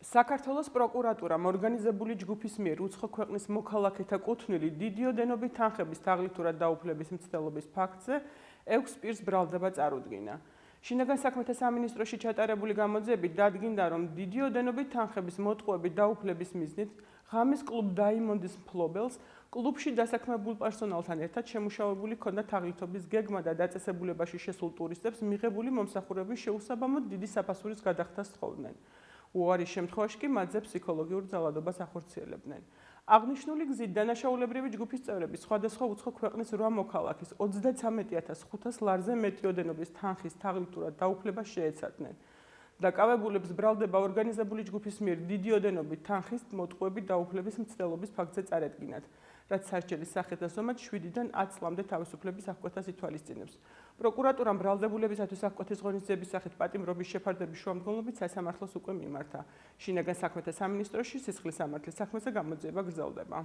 საქართველოს პროკურატურამ ორგანიზებული ჯგუფის მიერ უცხო ქვეყნის მოქალაქეთა კუთვნილი დიდი ოდენობით თანხების თაღლითურად დაუფლების მცდელობის ფაქტზე 6 პირს ბრალდება წარუდგინა. შინაგან საქმეთა სამინისტროში ჩატარებული გამოძიებით დადგინდა, რომ დიდი ოდენობით თანხების მოტყუებით დაუფლების მიზნით ღამის კლუბ დაიმონდის მფლობელს კლუბში დასაქმებულ პერსონალთან ერთად შემუშავებული ჰქონდა თაღლითობის გეგმა და დაწესებულებაში შესულ ტურისტებს მიღებული მომსახურების შეუსაბამოდ დიდი საფასურის გადახდას თხოვდნენ. უარის შემთხვევაში კი მათზე ფსიქოლოგიურ ძალადობას ახორციელებდნენ. აღნიშნული გზით დანაშაულებრივი ჯგუფის წევრები სხვადასხვა უცხო ქვეყნის 8 მოქალაქის 33,500 ლარზე მეტი ოდენობის თანხის თაღლითურად დაუფლებას შეეცადნენ. დაკავებულებს ბრალდება ორგანიზებული ჯგუფის მიერ დიდი ოდენობით თანხის მოტყუებით დაუფლების მცდელობის ფაქტზე წარედგინათ, რაც სასჯელის სახით და ზომად 7-დან 10 წლამდე თავისუფლების აღკვეთას ითვალისწინებს. პროკურატურამ ბრალდებულებისათვის აღკვეთის ღონისძიების სახით პატიმრობის შეფარდების შუამდგომლობით სასამართლოს უკვე მიმართა. შინაგან საქმეთა სამინისტროში სისხლის სამართლის საქმეზე გამოძიება გრძელდება.